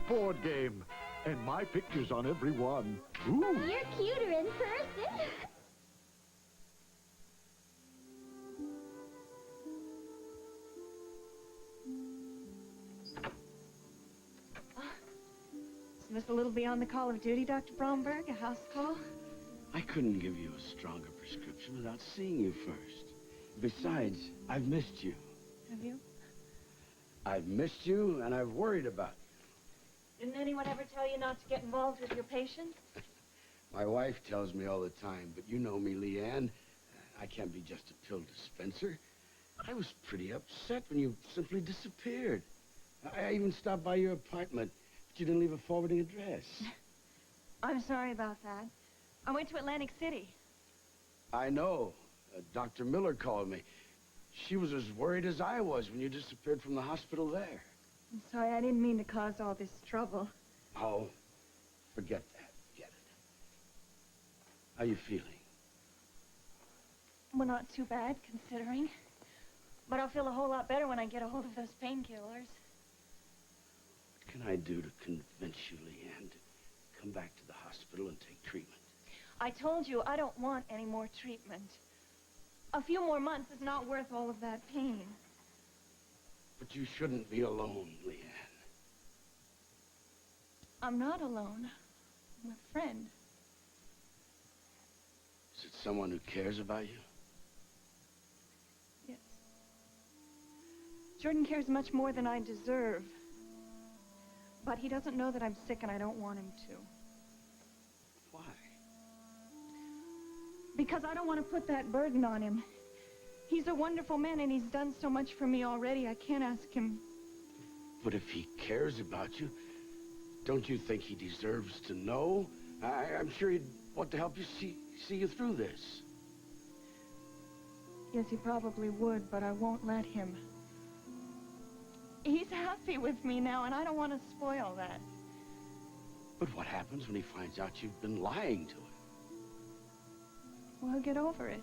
board game. And my picture's on every one. Ooh. You're cuter in person. Is this a little beyond the call of duty, Dr. Bromberg? A house call? I couldn't give you a stronger prescription without seeing you first. Besides, I've missed you. Have you? I've missed you, and I've worried about you. Didn't anyone ever tell you not to get involved with your patients? My wife tells me all the time, but you know me, Leanne. I can't be just a pill dispenser. I was pretty upset when you simply disappeared. I even stopped by your apartment, but you didn't leave a forwarding address. I'm sorry about that. I went to Atlantic City. I know. Dr. Miller called me. She was as worried as I was when you disappeared from the hospital there. I'm sorry, I didn't mean to cause all this trouble. Oh, forget that. Forget it. How you feeling? Well, not too bad, considering. But I'll feel a whole lot better when I get a hold of those painkillers. What can I do to convince you, Leanne, to come back to the hospital and take treatment? I told you I don't want any more treatment. A few more months is not worth all of that pain. But you shouldn't be alone, Leanne. I'm not alone. I'm a friend. Is it someone who cares about you? Yes. Jordan cares much more than I deserve. But he doesn't know that I'm sick and I don't want him to. Why? Because I don't want to put that burden on him. He's a wonderful man and he's done so much for me already. I can't ask him. But if he cares about you, don't you think he deserves to know? I'm sure he'd want to help you see you through this. Yes, he probably would, but I won't let him. He's happy with me now, and I don't want to spoil that. But what happens when he finds out you've been lying to him? Well, he'll get over it.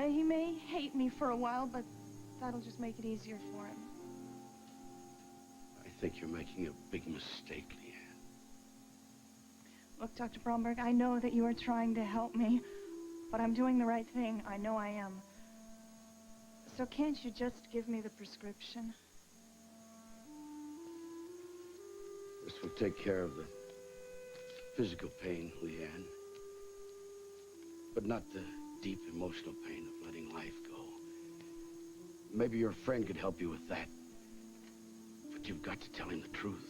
He may hate me for a while, but that'll just make it easier for him. I think you're making a big mistake, Leanne. Look, Dr. Bromberg, I know that you are trying to help me, but I'm doing the right thing. I know I am. So can't you just give me the prescription? This will take care of the physical pain, Leanne. But not the deep emotional pain of letting life go. Maybe your friend could help you with that. But you've got to tell him the truth.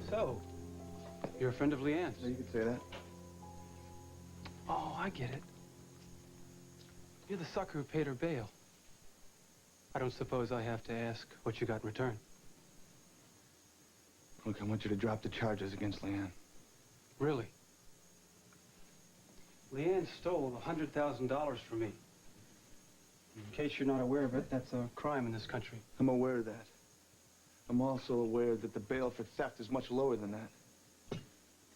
So, you're a friend of Leanne's? Yeah, you could say that. Oh, I get it. You're the sucker who paid her bail. I don't suppose I have to ask what you got in return. Look, I want you to drop the charges against Leanne. Really? Leanne stole $100,000 from me. In case you're not aware of it, that's a crime in this country. I'm aware of that. I'm also aware that the bail for theft is much lower than that. This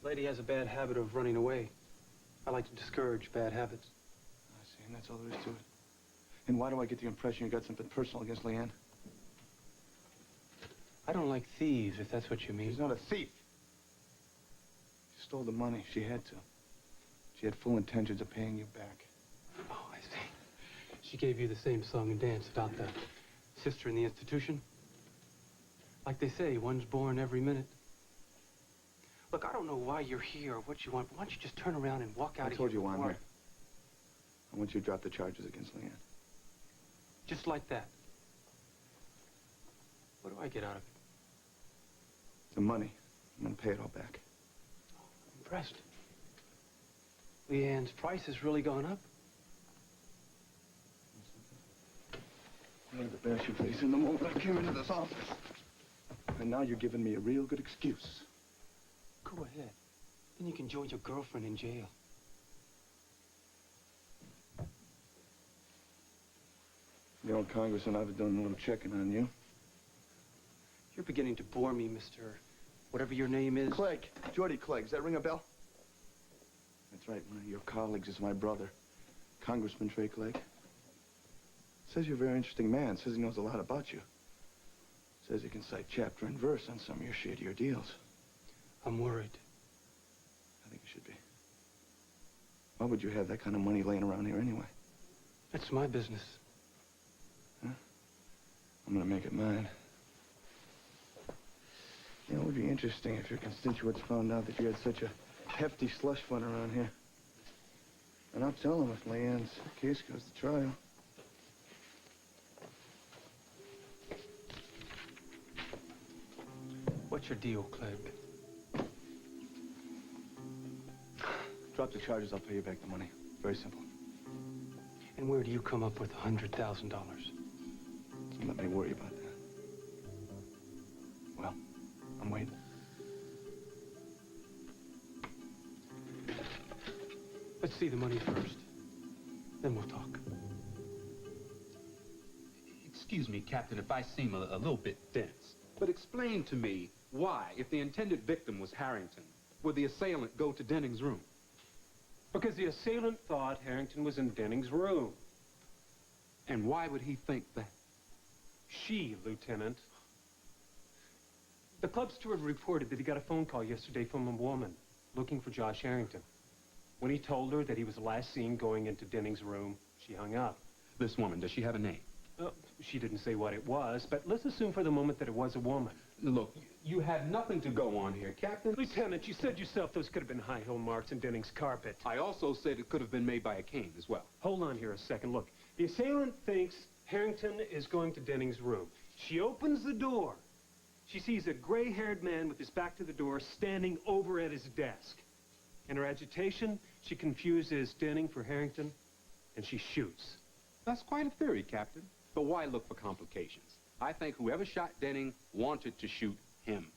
lady has a bad habit of running away. I like to discourage bad habits. I see, and that's all there is to it. And why do I get the impression you got something personal against Leanne? I don't like thieves, if that's what you mean. She's not a thief. She stole the money. She had to. She had full intentions of paying you back. Oh, I see. She gave you the same song and dance about the sister in the institution? Like they say, one's born every minute. Look, I don't know why you're here or what you want, but why don't you just turn around and walk out of here? I told you why I'm before here. I want you to drop the charges against Leanne. Just like that. What do I get out of it? The money. I'm gonna pay it all back. I'm impressed. Leanne's price has really gone up. I had to bash your face in the moment I came into this office. And now you're giving me a real good excuse. Go ahead. Then you can join your girlfriend in jail. The old congressman, I've done a little checking on you. You're beginning to bore me, Mr. Whatever your name is. Clegg. Jordy Clegg. Does that ring a bell? That's right. One of your colleagues is my brother, Congressman Trey Clegg. Says you're a very interesting man. Says he knows a lot about you. Says he can cite chapter and verse on some of your shadier deals. I'm worried. I think you should be. Why would you have that kind of money laying around here anyway? That's my business. Huh? I'm gonna make it mine. You know, it would be interesting if your constituents found out that you had such a hefty slush fund around here. And I'll tell them if Leanne's case goes to trial. What's your deal, Clegg? Drop the charges, I'll pay you back the money. Very simple. And where do you come up with $100,000? Let me worry about that. Well, I'm waiting. Let's see the money first. Then we'll talk. Excuse me, Captain, if I seem a little bit dense, but explain to me why, if the intended victim was Harrington, would the assailant go to Denning's room? Because the assailant thought Harrington was in Denning's room. And why would he think that? She, Lieutenant. The club steward reported that he got a phone call yesterday from a woman looking for Josh Harrington. When he told her that he was last seen going into Denning's room, she hung up. This woman, does she have a name? She didn't say what it was, but let's assume for the moment that it was a woman. Look, you have nothing to go on here, Captain. Lieutenant, you said yourself those could have been high heel marks in Denning's carpet. I also said it could have been made by a cane as well. Hold on here a second. Look, the assailant thinks Harrington is going to Denning's room. She opens the door. She sees a gray-haired man with his back to the door standing over at his desk. In her agitation, she confuses Denning for Harrington, and she shoots. That's quite a theory, Captain. But why look for complications? I think whoever shot Denning wanted to shoot him.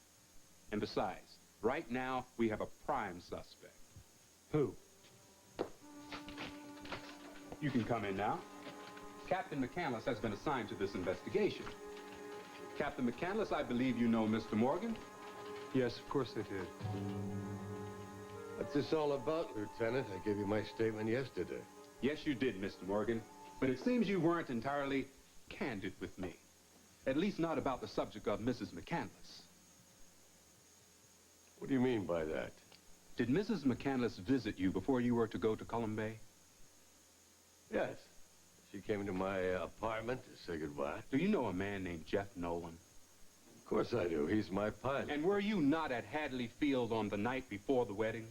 And besides, right now, we have a prime suspect. Who? You can come in now. Captain McCandless has been assigned to this investigation. Captain McCandless, I believe you know Mr. Morgan? Yes, of course I did. What's this all about, Lieutenant? I gave you my statement yesterday. Yes, you did, Mr. Morgan. But it seems you weren't entirely candid with me. At least not about the subject of Mrs. McCandless. What do you mean by that? Did Mrs. McCandless visit you before you were to go to Column Bay? Yes. She came to my apartment to say goodbye. Do you know a man named Jeff Nolan? Of course I do. He's my pilot. And were you not at Hadley Field on the night before the wedding?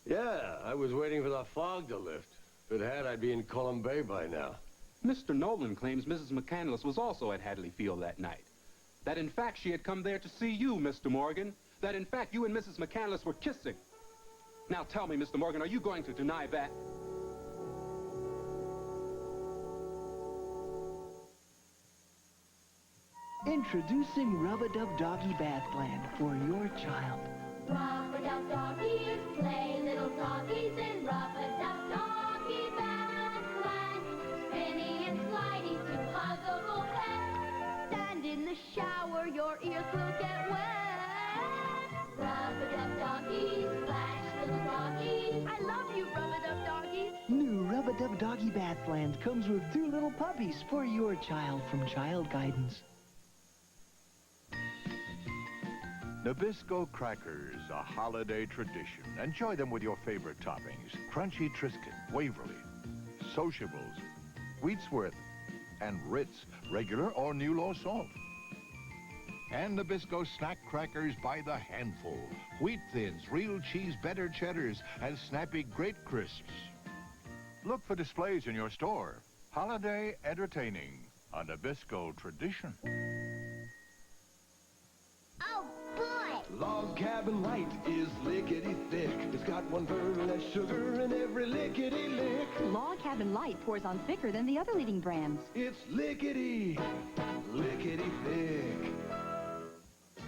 Yeah, I was waiting for the fog to lift. If it had, I'd be in Column Bay by now. Mr. Nolan claims Mrs. McCandless was also at Hadley Field that night. That, in fact, she had come there to see you, Mr. Morgan. That, in fact, you and Mrs. McCandless were kissing. Now tell me, Mr. Morgan, are you going to deny that? Introducing Rub-a-Dub Doggy Bathland for your child. Rub-a-dub doggies, play little doggies in rub-a-dub doggy bathland. Spinning and sliding to huggable pets. Stand in the shower, your ears will get wet. Rub-a-dub doggies, splash little doggies. I love you, rub-a-dub doggies. New Rub-a-Dub Doggy Bathland comes with 2 little puppies for your child from Child Guidance. Nabisco crackers, a holiday tradition. Enjoy them with your favorite toppings. Crunchy Triscuit, Waverly, Sociables, Wheatsworth, and Ritz, regular or new low salt. And Nabisco snack crackers by the handful. Wheat Thins, real cheese better cheddars, and snappy Great Crisps. Look for displays in your store. Holiday entertaining, a Nabisco tradition. Oh, boy! Log Cabin Light is lickety-thick. It's got 1/3 less sugar in every lickety-lick. Log Cabin Light pours on thicker than the other leading brands. It's lickety-thick.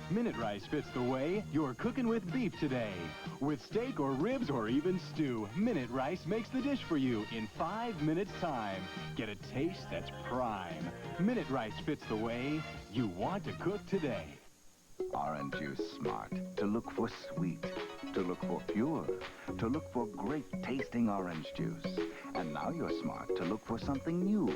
Minute Rice fits the way you're cooking with beef today. With steak or ribs or even stew, Minute Rice makes the dish for you in 5 minutes time. Get a taste that's prime. Minute Rice fits the way you want to cook today. Aren't you smart to look for sweet? to look for pure, to look for great-tasting orange juice. And now you're smart to look for something new,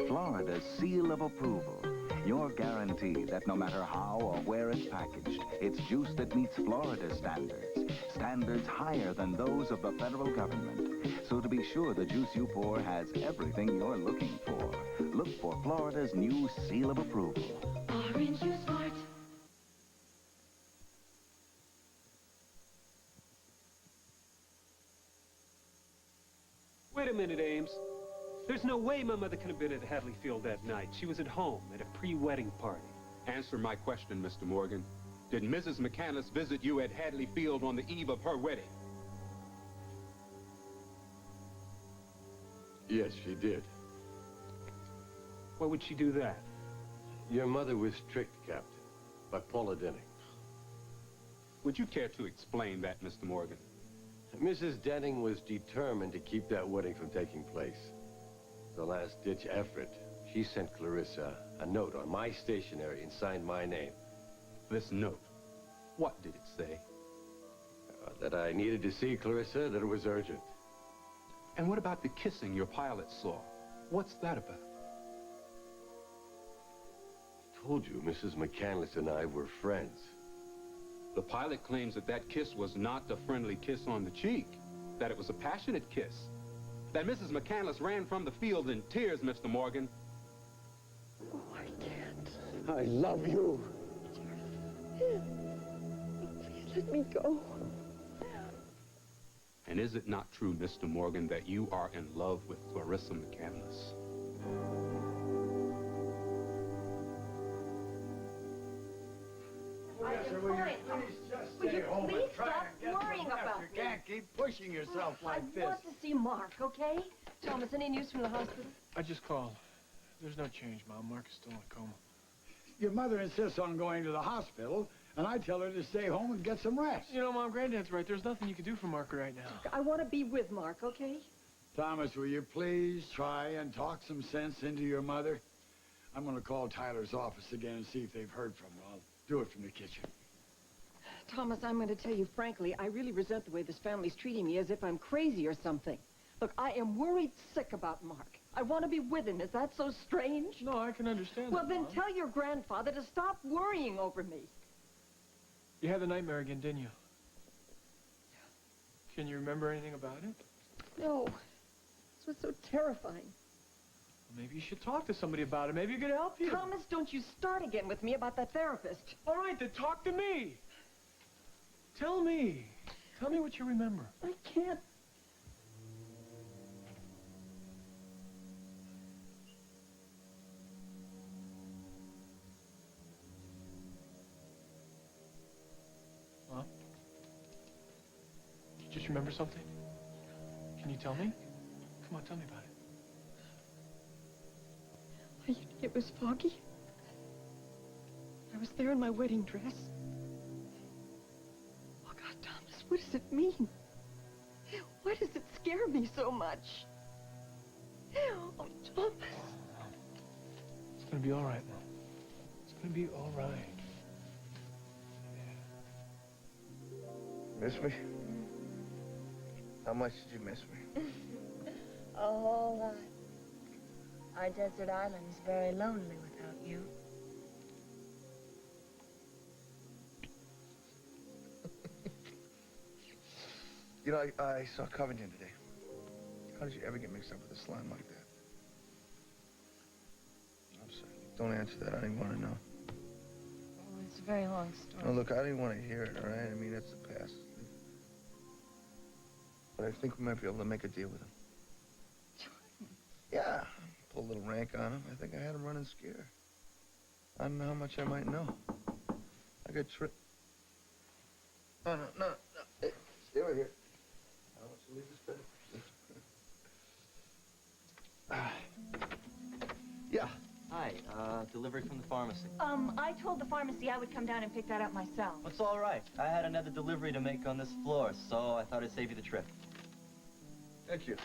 Florida's seal of approval. Your guarantee that no matter how or where it's packaged, it's juice that meets Florida's standards, standards higher than those of the federal government. So to be sure the juice you pour has everything you're looking for, look for Florida's new seal of approval. Orange juice smart. Wait a minute, Ames. There's no way my mother could have been at Hadley Field that night. She was at home at a pre-wedding party. Answer my question, Mr. Morgan. Did Mrs. McCandless visit you at Hadley Field on the eve of her wedding? Yes, she did. Why would she do that? Your mother was tricked, Captain, by Paula Denning. Would you care to explain that, Mr. Morgan? Mrs. Denning was determined to keep that wedding from taking place. The last-ditch effort, she sent Clarissa a note on my stationery and signed my name. This note, what did it say? That I needed to see Clarissa, that it was urgent. And what about the kissing your pilot saw? What's that about? I told you, Mrs. McCandless and I were friends. The pilot claims that that kiss was not a friendly kiss on the cheek, that it was a passionate kiss, that Mrs. McCandless ran from the field in tears, Mr. Morgan. Oh, I can't. I love you. Please let me go. And is it not true, Mr. Morgan, that you are in love with Clarissa McCandless? Will you please stop worrying about me? You can't keep pushing yourself like this. I want to see Mark, okay? Thomas, any news from the hospital? I just called. There's no change, Mom. Mark is still in a coma. Your mother insists on going to the hospital, and I tell her to stay home and get some rest. You know, Mom, Granddad's right. There's nothing you can do for Mark right now. I want to be with Mark, okay? Thomas, will you please try and talk some sense into your mother? I'm going to call Tyler's office again and see if they've heard from her. I'll do it from the kitchen. Thomas, I'm going to tell you frankly, I really resent the way this family's treating me as if I'm crazy or something. Look, I am worried sick about Mark. I want to be with him. Is that so strange? No, I can understand Well, that, then Mom. tell your grandfather to stop worrying over me. You had the nightmare again, didn't you? Can you remember anything about it? No. This was so terrifying. Maybe you should talk to somebody about it. Maybe it could help you. Thomas, don't you start again with me about that therapist. All right, then talk to me. Tell me. Tell me what you remember. I can't. Huh? You just remember something? Can you tell me? Come on, tell me about it. It was foggy. I was there in my wedding dress. Oh, God, Thomas, what does it mean? Why does it scare me so much? Oh, Thomas. It's gonna be all right, Mom. It's gonna be all right. Miss me? How much did you miss me? A whole lot. Our desert island's very lonely without you. You know, I saw Covington today. How did you ever get mixed up with a slime like that? I'm sorry. Don't answer that. I didn't want to know. Oh, it's a very long story. No, look, I didn't want to hear it, all right? I mean, it's the past. But I think we might be able to make a deal with him. Yeah. Pull a little rank on him. I think I had him running scared. I don't know how much I might know. I got tripped. No. Hey, stay right here. I want you to leave this bed. Yeah. Hi, delivery from the pharmacy. I told the pharmacy I would come down and pick that up myself. It's all right. I had another delivery to make on this floor, so I thought I'd save you the trip. Thank you.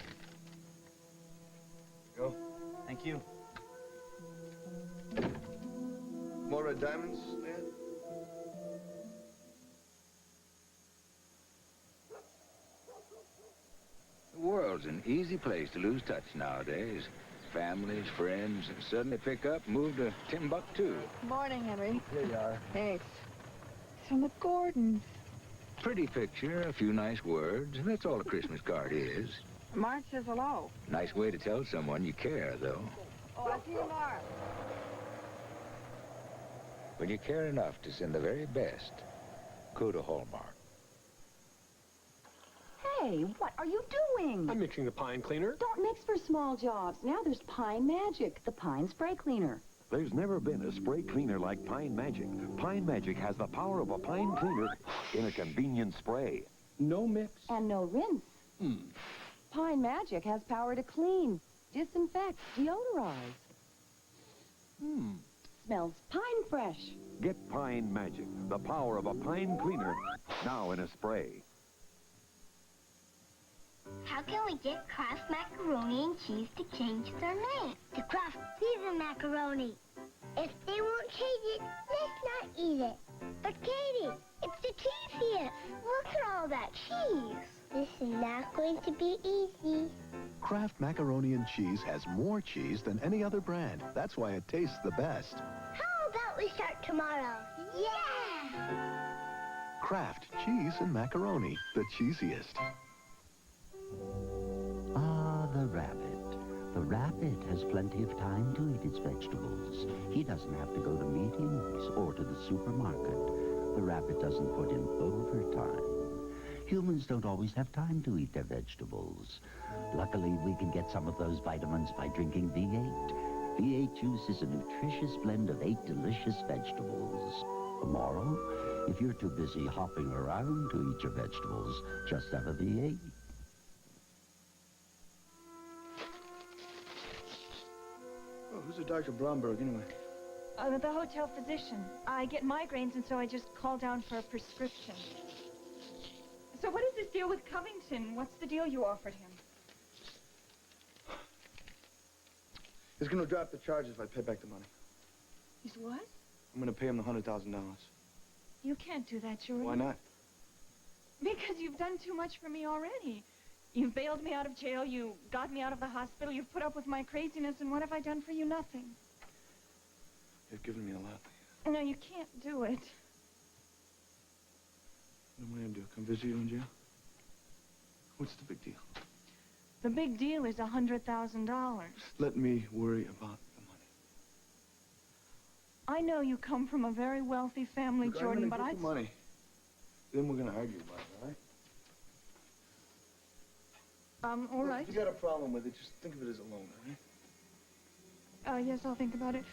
Go. Thank you. More red diamonds, Ned? World's an easy place to lose touch nowadays. Families, friends, suddenly pick up, move to Timbuktu. Morning, Henry. Here you are. Thanks. It's from the Gordons. Pretty picture, a few nice words. That's all a Christmas card is. Marge says hello. Nice way to tell someone you care, though. Oh, I'll see you tomorrow. When you care enough to send the very best, go to Hallmark. Hey, what are you doing? I'm mixing the pine cleaner. Don't mix for small jobs. Now there's Pine Magic, the pine spray cleaner. There's never been a spray cleaner like Pine Magic. Pine Magic has the power of a pine cleaner in a convenient spray. No mix. And no rinse. Pine Magic has power to clean, disinfect, deodorize. Smells pine fresh. Get Pine Magic, the power of a pine cleaner, now in a spray. How can we get Kraft Macaroni and Cheese to change their name to Kraft Cheese and Macaroni? If they won't change it, let's not eat it. But Katie, it's the cheese here. Look at all that cheese. This is not going to be easy. Kraft Macaroni and Cheese has more cheese than any other brand. That's why it tastes the best. How about we start tomorrow? Yeah! Kraft Cheese and Macaroni, the cheesiest. Ah, the rabbit. The rabbit has plenty of time to eat its vegetables. He doesn't have to go to meetings or to the supermarket. The rabbit doesn't put in overtime. Humans don't always have time to eat their vegetables. Luckily, we can get some of those vitamins by drinking V8. V8 juice is a nutritious blend of 8 delicious vegetables. Tomorrow, if you're too busy hopping around to eat your vegetables, just have a V8. Oh, who's a Dr. Bromberg, anyway? The hotel physician. I get migraines, and so I just call down for a prescription. So what is this deal with Covington? What's the deal you offered him? He's gonna drop the charges if I pay back the money. He's what? I'm gonna pay him the $100,000. You can't do that, Jordan. Why not? Because you've done too much for me already. You've bailed me out of jail, you got me out of the hospital, you've put up with my craziness, and what have I done for you? Nothing. You've given me a lot. No, you can't do it. What am I gonna do? Come visit you in jail? What's the big deal? The big deal is $100,000. Let me worry about the money. I know you come from a very wealthy family, Look, Jordan, I'm but gonna get the money. Then we're gonna argue about it, all right? All right. If you got a problem with it, just think of it as a loan, all right? Yes, I'll think about it.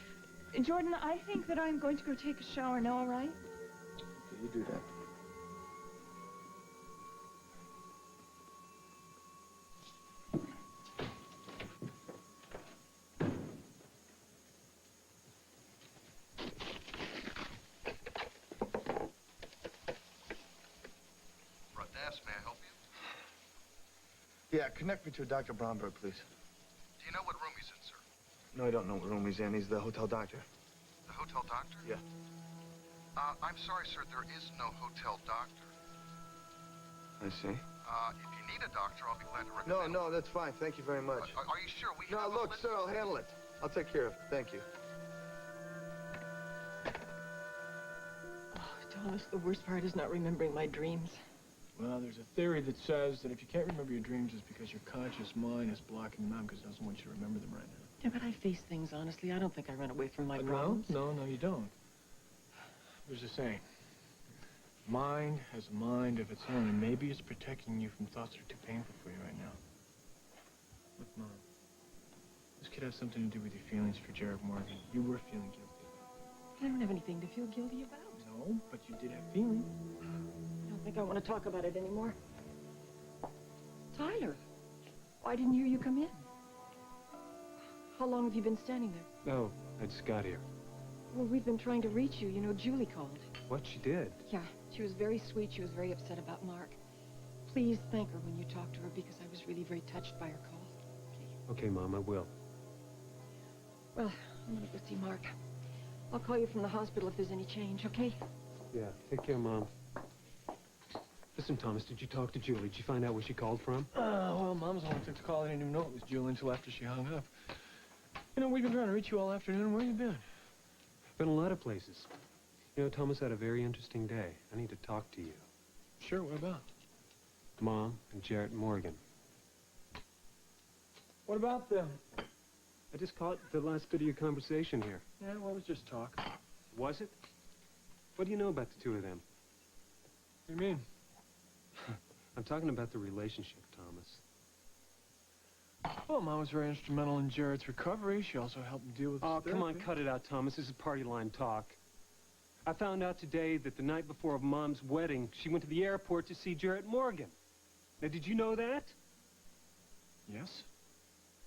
Jordan, I think that I'm going to go take a shower now, all right? Okay, you do that. Front desk, may I help you? Yeah, connect me to Dr. Bromberg, please. Do you know what room he's in, sir? No, I don't know what room he's in. He's the hotel doctor. The hotel doctor? Yeah. I'm sorry, sir, there is no hotel doctor. I see. If you need a doctor, I'll be glad to recommend. No, that's fine. Thank you very much. Are you sure? We No, have a look, list- sir, I'll handle it. I'll take care of it. Thank you. Thomas, the worst part is not remembering my dreams. Well, there's a theory that says that if you can't remember your dreams, it's because your conscious mind is blocking them out because it doesn't want you to remember them right now. Yeah, but I face things honestly. I don't think I run away from my problems. No, you don't. There's a saying. Mind has a mind of its own, and maybe it's protecting you from thoughts that are too painful for you right now. Look, Mom. This could have something to do with your feelings for Jared Morgan. You were feeling guilty. I don't have anything to feel guilty about. No, but you did have feelings. I don't think I want to talk about it anymore. Tyler, why didn't you come in? How long have you been standing there? Oh, it's Scott here. Well, we've been trying to reach you. You know, Julie called. What she did? Yeah, she was very sweet. She was very upset about Mark. Please thank her when you talk to her because I was really very touched by her call. Okay, Mom, I will. Well, I'm gonna go see Mark. I'll call you from the hospital if there's any change, okay? Yeah, take care, Mom. Listen, Thomas, did you talk to Julie? Did you find out where she called from? Well, Mom's the one who took the call. I didn't even know it was Julie until after she hung up. You know, we've been trying to reach you all afternoon. Where you been? Been a lot of places. You know, Thomas had a very interesting day. I need to talk to you. Sure, what about? Mom and Jarrett Morgan. What about them? I just caught the last bit of your conversation here. Yeah, well, it was just talk. Was it? What do you know about the two of them? What do you mean? I'm talking about the relationship, Thomas. Well, Mom was very instrumental in Jarrett's recovery. She also helped him deal with his Oh, come on, therapy. cut it out, Thomas. This is party line talk. I found out today that the night before Mom's wedding, she went to the airport to see Jarrett Morgan. Now, did you know that? Yes.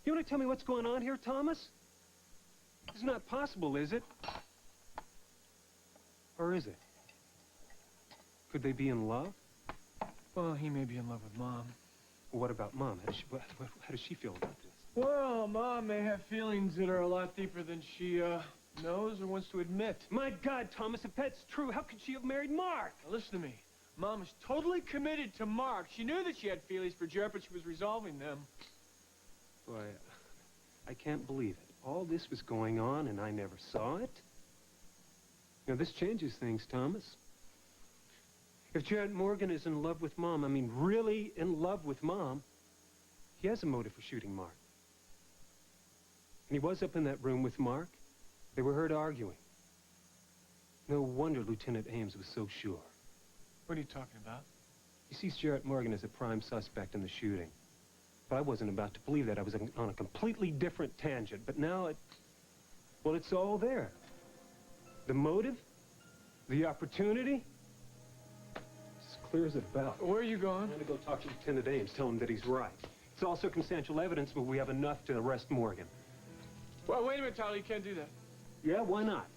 You want to tell me what's going on here, Thomas? It's not possible, is it? Or is it? Could they be in love? Well, he may be in love with Mom. What about Mom? How does she feel about this? Well, Mom may have feelings that are a lot deeper than she, knows or wants to admit. My God, Thomas, if that's true, how could she have married Mark? Now, listen to me. Mom is totally committed to Mark. She knew that she had feelings for Jarrett, but she was resolving them. Boy, I can't believe it. All this was going on and I never saw it? Now, this changes things, Thomas. If Jarrett Morgan is in love with Mom, I mean really in love with Mom, he has a motive for shooting Mark. And he was up in that room with Mark. They were heard arguing. No wonder Lieutenant Ames was so sure. What are you talking about? He sees Jarrett Morgan as a prime suspect in the shooting. But I wasn't about to believe that. I was on a completely different tangent. But now well, it's all there. The motive, the opportunity, it's clear as a bell. Where are you going? I'm going to go talk to Lieutenant Ames, tell him that he's right. It's all circumstantial evidence, but we have enough to arrest Morgan. Well, wait a minute, Tyler. You can't do that. Yeah, why not?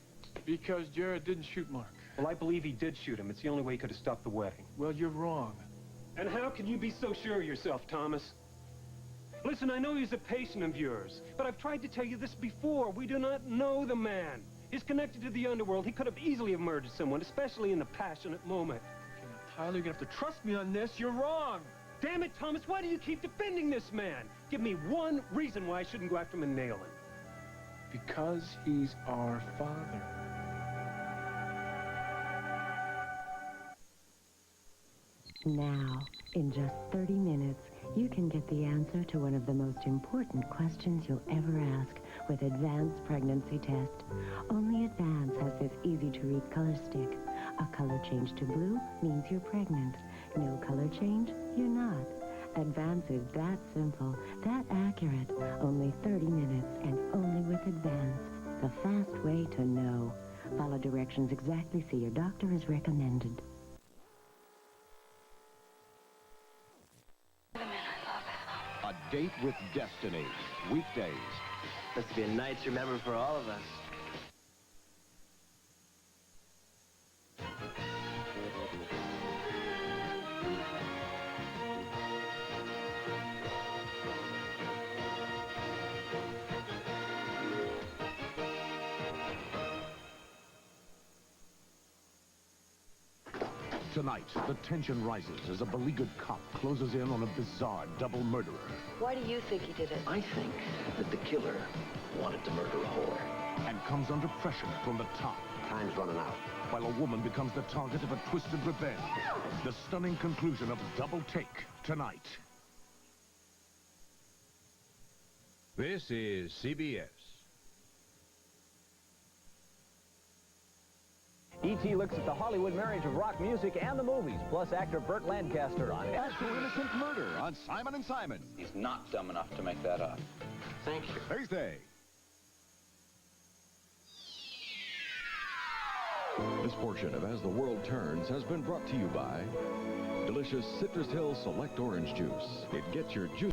Because Jarrett didn't shoot Mark. Well, I believe he did shoot him. It's the only way he could have stopped the wedding. Well, you're wrong. And how can you be so sure of yourself, Thomas? Listen, I know he's a patient of yours, but I've tried to tell you this before. We do not know the man. He's connected to the underworld. He could have easily have murdered someone, especially in the passionate moment. Okay, now, Tyler, you're going to have to trust me on this. You're wrong. Damn it, Thomas, why do you keep defending this man? Give me one reason why I shouldn't go after him and nail him. Because he's our father. Now, in just 30 minutes, you can get the answer to one of the most important questions you'll ever ask with Advanced Pregnancy Test. Only Advance has this easy-to-read color stick. A color change to blue means you're pregnant. No color change, you're not. Advance is that simple, that accurate. Only 30 minutes and only with Advance. The fast way to know. Follow directions exactly, see your doctor as recommended. A Date with Destiny, weekdays. Must be a night to remember for all of us. Tonight, the tension rises as a beleaguered cop closes in on a bizarre double murderer. Why do you think he did it? I think that the killer wanted to murder a whore. And comes under pressure from the top. Time's running out. While a woman becomes the target of a twisted revenge. The stunning conclusion of Double Take, tonight. This is CBS. E.T. looks at the Hollywood marriage of rock music and the movies, plus actor Burt Lancaster on Actual innocent murder on Simon & Simon. He's not dumb enough to make that up. Thank you. Thursday. This portion of As the World Turns has been brought to you by delicious Citrus Hill Select Orange Juice. It gets your juice.